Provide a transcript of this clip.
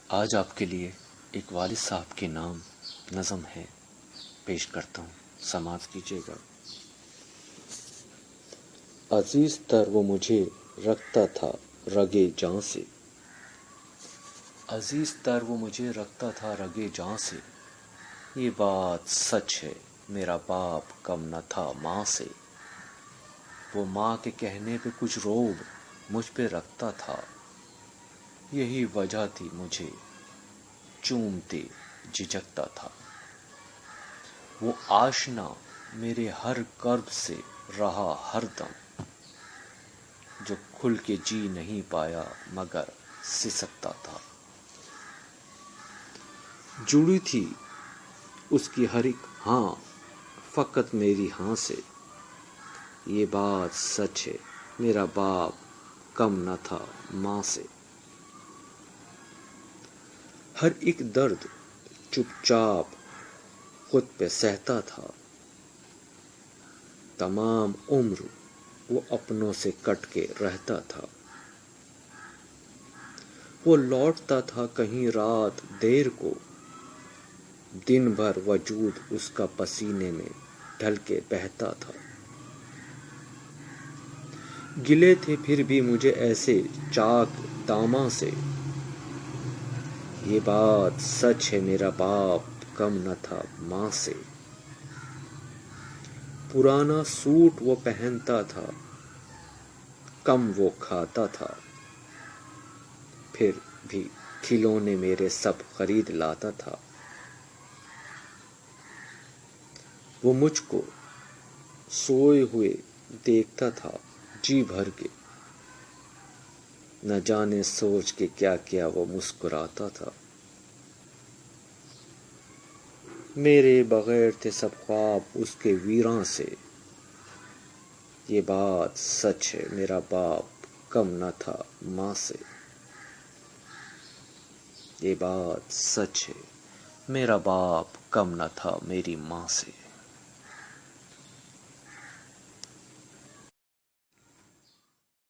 آج آپ کے لیے ایک والد صاحب کے نام نظم ہے، پیش کرتا ہوں، سماعت کیجیے گا۔ عزیز تر وہ مجھے رکھتا تھا رگے جاں سے، عزیز تر وہ مجھے رکھتا تھا رگے جاں سے، یہ بات سچ ہے میرا باپ کم نہ تھا ماں سے، وہ ماں کے کہنے پہ کچھ روب مجھ پہ رکھتا تھا، یہی وجہ تھی مجھے چومتے جھجکتا تھا، وہ آشنا میرے ہر کرب سے رہا ہر دم، جو کھل کے جی نہیں پایا مگر سسکتا تھا، جڑی تھی اس کی ہر ایک ہاں فقط میری ہاں سے، یہ بات سچ ہے میرا باپ کم نہ تھا ماں سے، ہر ایک درد چپ چاپ خود پہ سہتا تھا، تمام عمر وہ اپنوں سے کٹ کے رہتا تھا، وہ لوٹتا تھا کہیں رات دیر کو، دن بھر وجود اس کا پسینے میں ڈھل کے بہتا تھا، گلے تھے پھر بھی مجھے ایسے چاک داماں سے، یہ بات سچ ہے میرا باپ کم نہ تھا ماں سے، پرانا سوٹ وہ پہنتا تھا کم وہ کھاتا تھا، پھر بھی کھلونے میرے سب خرید لاتا تھا، وہ مجھ کو سوئے ہوئے دیکھتا تھا جی بھر کے، نہ جانے سوچ کے کیا کیا وہ مسکراتا تھا، میرے بغیر تھے سب خواب اس کے ویراں سے، یہ بات سچ ہے میرا باپ کم نہ تھا ماں سے، یہ بات سچ ہے میرا باپ کم نہ تھا میری ماں سے۔